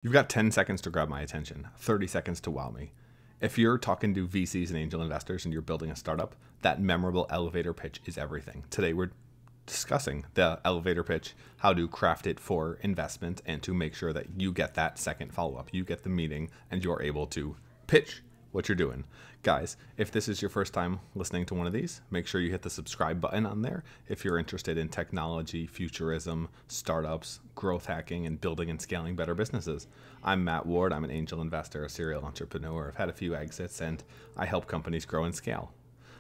You've got 10 seconds to grab my attention, 30 seconds to wow me. If you're talking to VCs and angel investors and you're building a startup, that memorable elevator pitch is everything. Today we're discussing the elevator pitch, how to craft it for investment, and to make sure that you get that second follow-up. You get the meeting and you're able to pitch what you're doing. Guys, if this is your first time listening to one of these, make sure you hit the subscribe button on there if you're interested in technology, futurism, startups, growth hacking, and building and scaling better businesses. I'm Matt Ward. I'm an angel investor, a serial entrepreneur. I've had a few exits, and I help companies grow and scale.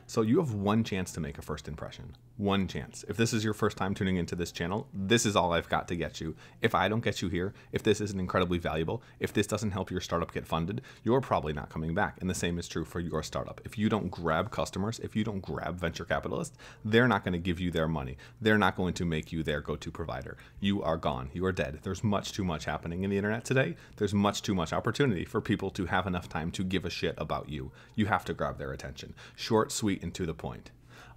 So you have one chance to make a first impression. One chance. If this is your first time tuning into this channel, this is all I've got to get you. If I don't get you here, if this isn't incredibly valuable, if this doesn't help your startup get funded, you're probably not coming back. And the same is true for your startup. If you don't grab customers, if you don't grab venture capitalists, they're not going to give you their money. They're not going to make you their go-to provider. You are gone. You are dead. There's much too much happening in the internet today. There's much too much opportunity for people to have enough time to give a shit about you. You have to grab their attention. Short, sweet, and to the point.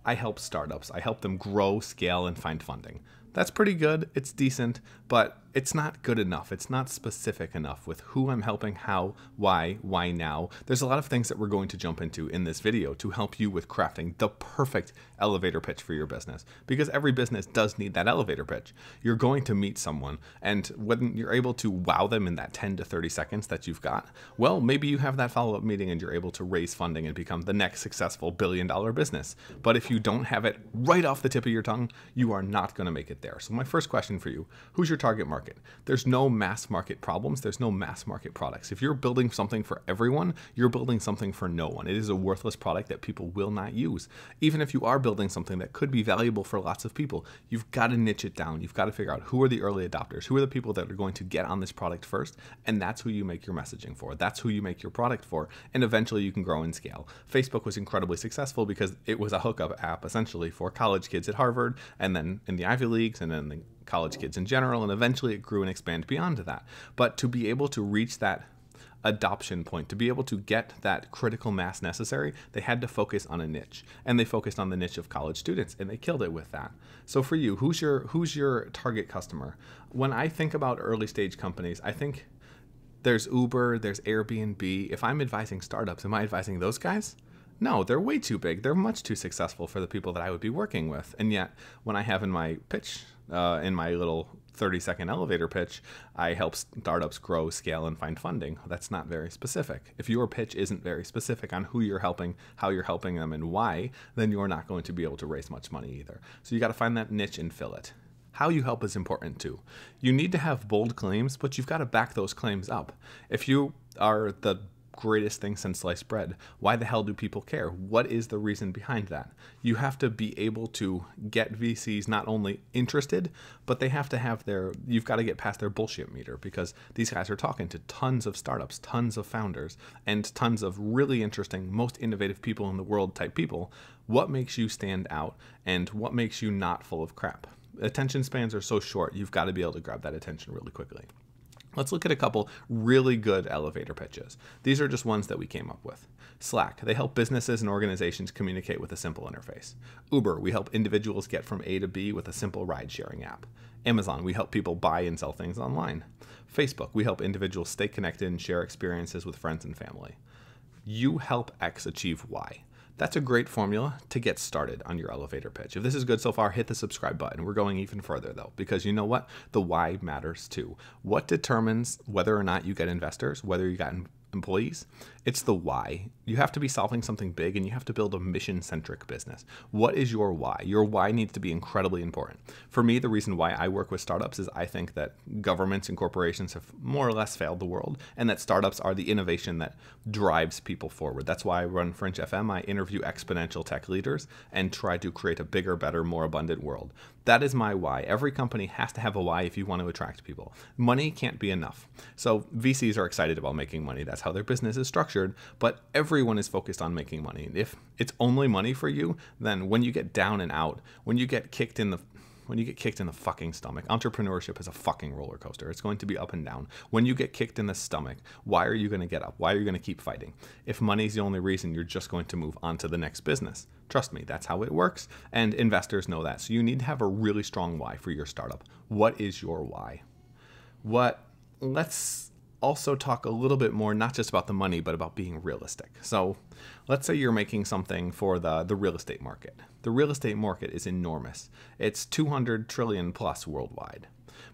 I help startups. I help them grow, scale, and find funding. That's pretty good. It's decent, but it's not good enough. It's not specific enough with who I'm helping, how, why now. There's a lot of things that we're going to jump into in this video to help you with crafting the perfect elevator pitch for your business, because every business does need that elevator pitch. You're going to meet someone, and when you're able to wow them in that 10 to 30 seconds that you've got, well, maybe you have that follow-up meeting and you're able to raise funding and become the next successful billion-dollar business. But if you don't have it right off the tip of your tongue, you are not going to make it there. So my first question for you, who's your target market? There's no mass market problems. There's no mass market products. If you're building something for everyone, you're building something for no one. It is a worthless product that people will not use. Even if you are building something that could be valuable for lots of people, you've got to niche it down. You've got to figure out who are the early adopters, who are the people that are going to get on this product first, and that's who you make your messaging for. That's who you make your product for, and eventually you can grow and scale. Facebook was incredibly successful because it was a hookup app essentially for college kids at Harvard, and then in the Ivy Leagues, and then the college kids in general, and eventually it grew and expanded beyond that. But to be able to reach that adoption point, to be able to get that critical mass necessary, they had to focus on a niche, and they focused on the niche of college students, and they killed it with that. So for you, who's your target customer? When I think about early stage companies, I think there's Uber, there's Airbnb. If I'm advising startups, am I advising those guys? No, they're way too big. They're much too successful for the people that I would be working with. And yet, when I have in my pitch, in my little 30-second elevator pitch, I help startups grow, scale, and find funding. That's not very specific. If your pitch isn't very specific on who you're helping, how you're helping them, and why, then you're not going to be able to raise much money either. So you got to find that niche and fill it. How you help is important too. You need to have bold claims, but you've got to back those claims up. If you are the greatest thing since sliced bread, why the hell do people care? What is the reason behind that? You have to be able to get VCs not only interested, but they have to have you've got to get past their bullshit meter, because these guys are talking to tons of startups, tons of founders, and tons of really interesting, most innovative people in the world type people. What makes you stand out, and what makes you not full of crap? Attention spans are so short, you've got to be able to grab that attention really quickly. Let's look at a couple really good elevator pitches. These are just ones that we came up with. Slack, they help businesses and organizations communicate with a simple interface. Uber, we help individuals get from A to B with a simple ride-sharing app. Amazon, we help people buy and sell things online. Facebook, we help individuals stay connected and share experiences with friends and family. You help X achieve Y. That's a great formula to get started on your elevator pitch. If this is good so far, hit the subscribe button. We're going even further though, because you know what? The why matters too. What determines whether or not you get investors, whether you got employees? It's the why. You have to be solving something big, and you have to build a mission-centric business. What is your why? Your why needs to be incredibly important. For me, the reason why I work with startups is I think that governments and corporations have more or less failed the world, and that startups are the innovation that drives people forward. That's why I run Fringe FM. I interview exponential tech leaders and try to create a bigger, better, more abundant world. That is my why. Every company has to have a why if you want to attract people. Money can't be enough. So VCs are excited about making money. That's how their business is structured, but everyone is focused on making money. And if it's only money for you, then when you get down and out, when you get kicked in the fucking stomach, entrepreneurship is a fucking roller coaster. It's going to be up and down. When you get kicked in the stomach, why are you going to get up? Why are you going to keep fighting? If money's the only reason, you're just going to move on to the next business. Trust me, that's how it works, and investors know that. So you need to have a really strong why for your startup. What is your why? Let's also talk a little bit more, not just about the money, but about being realistic. So let's say you're making something for the real estate market. The real estate market is enormous. It's 200 trillion plus worldwide.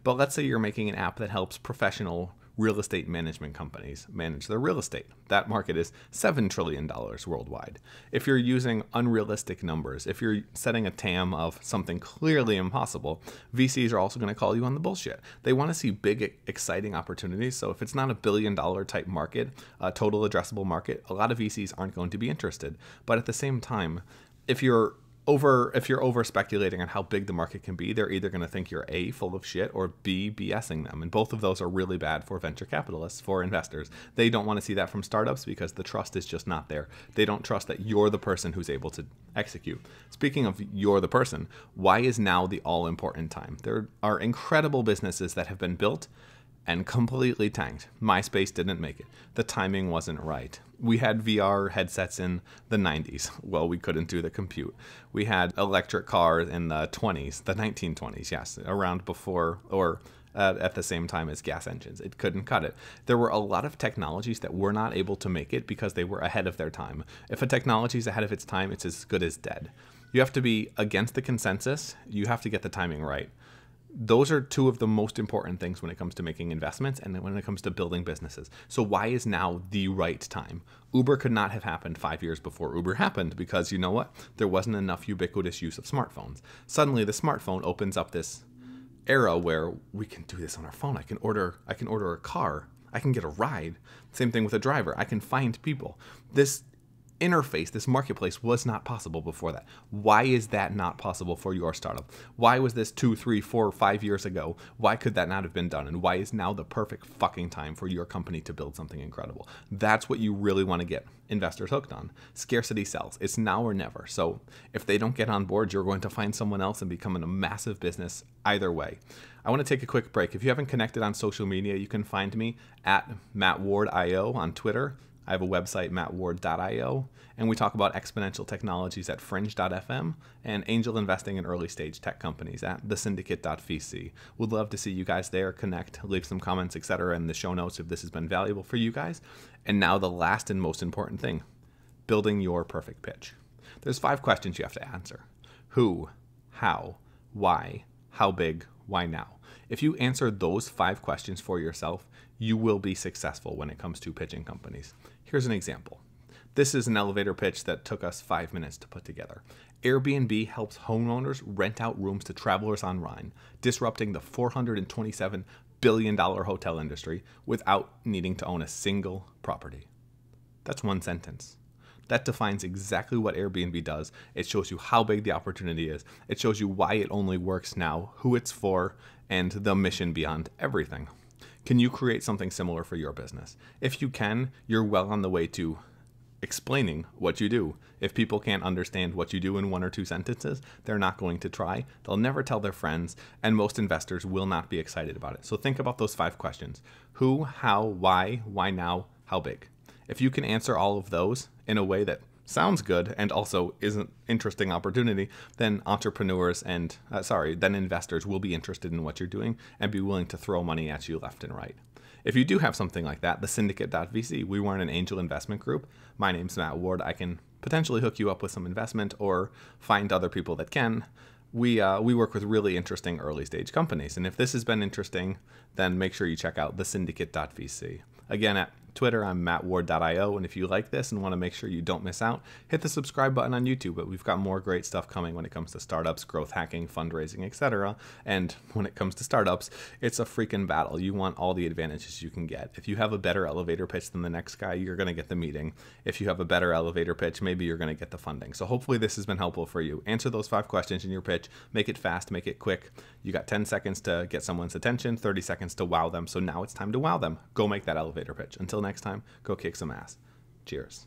But let's say you're making an app that helps professional real estate management companies manage their real estate. That market is $7 trillion worldwide. If you're using unrealistic numbers, if you're setting a TAM of something clearly impossible, VCs are also going to call you on the bullshit. They want to see big, exciting opportunities. So if it's not $1 billion type market, a total addressable market, a lot of VCs aren't going to be interested. But at the same time, if you're over speculating on how big the market can be, they're either going to think you're A, full of shit, or B, BSing them. And both of those are really bad for venture capitalists, for investors. They don't want to see that from startups because the trust is just not there. They don't trust that you're the person who's able to execute. Speaking of you're the person, why is now the all-important time? There are incredible businesses that have been built and completely tanked. MySpace didn't make it. The timing wasn't right. We had VR headsets in the 90s. Well, we couldn't do the compute. We had electric cars in the 20s, the 1920s, yes, around before or at the same time as gas engines. It couldn't cut it. There were a lot of technologies that were not able to make it because they were ahead of their time. If a technology is ahead of its time, it's as good as dead. You have to be against the consensus. You have to get the timing right. Those are two of the most important things when it comes to making investments and when it comes to building businesses. So why is now the right time? Uber could not have happened 5 years before Uber happened because you know what? There wasn't enough ubiquitous use of smartphones. Suddenly the smartphone opens up this era where we can do this on our phone. I can order a car. I can get a ride. Same thing with a driver. I can find people. This interface, this marketplace was not possible before that. Why is that not possible for your startup? Why was this 2, 3, 4, 5 years ago? Why could that not have been done? And why is now the perfect fucking time for your company to build something incredible? That's what you really want to get investors hooked on. Scarcity sells. It's now or never. So if they don't get on board, you're going to find someone else and become a massive business either way. I want to take a quick break. If you haven't connected on social media, you can find me at MattWard.io on Twitter. I have a website, mattward.io, and we talk about exponential technologies at fringe.fm and angel investing in early stage tech companies at thesyndicate.vc. Would love to see you guys there, connect, leave some comments, etc. in the show notes if this has been valuable for you guys. And now the last and most important thing, building your perfect pitch. There's 5 questions you have to answer. Who, how, why, how big, why now? If you answer those 5 questions for yourself, you will be successful when it comes to pitching companies. Here's an example. This is an elevator pitch that took us 5 minutes to put together. Airbnb helps homeowners rent out rooms to travelers online, disrupting the $427 billion hotel industry without needing to own a single property. That's one sentence. That defines exactly what Airbnb does. It shows you how big the opportunity is. It shows you why it only works now, who it's for, and the mission beyond everything. Can you create something similar for your business? If you can, you're well on the way to explaining what you do. If people can't understand what you do in 1 or 2 sentences, they're not going to try. They'll never tell their friends, and most investors will not be excited about it. So think about those 5 questions. Who, how, why now, how big? If you can answer all of those in a way that sounds good and also is an interesting opportunity, then entrepreneurs and, then investors will be interested in what you're doing and be willing to throw money at you left and right. If you do have something like that, thesyndicate.vc, we weren't an angel investment group. My name's Matt Ward. I can potentially hook you up with some investment or find other people that can. We work with really interesting early stage companies. And if this has been interesting, then make sure you check out thesyndicate.vc. Again, at Twitter, I'm mattward.io, and if you like this and want to make sure you don't miss out, hit the subscribe button on YouTube. But we've got more great stuff coming when it comes to startups, growth hacking, fundraising, etc. And when it comes to startups, it's a freaking battle. You want all the advantages you can get. If you have a better elevator pitch than the next guy, you're going to get the meeting. If you have a better elevator pitch, maybe you're going to get the funding. So hopefully this has been helpful for you. Answer those 5 questions in your pitch. Make it fast, make it quick. You got 10 seconds to get someone's attention, 30 seconds to wow them. So now it's time to wow them. Go make that elevator pitch. Until next time, go kick some ass. Cheers.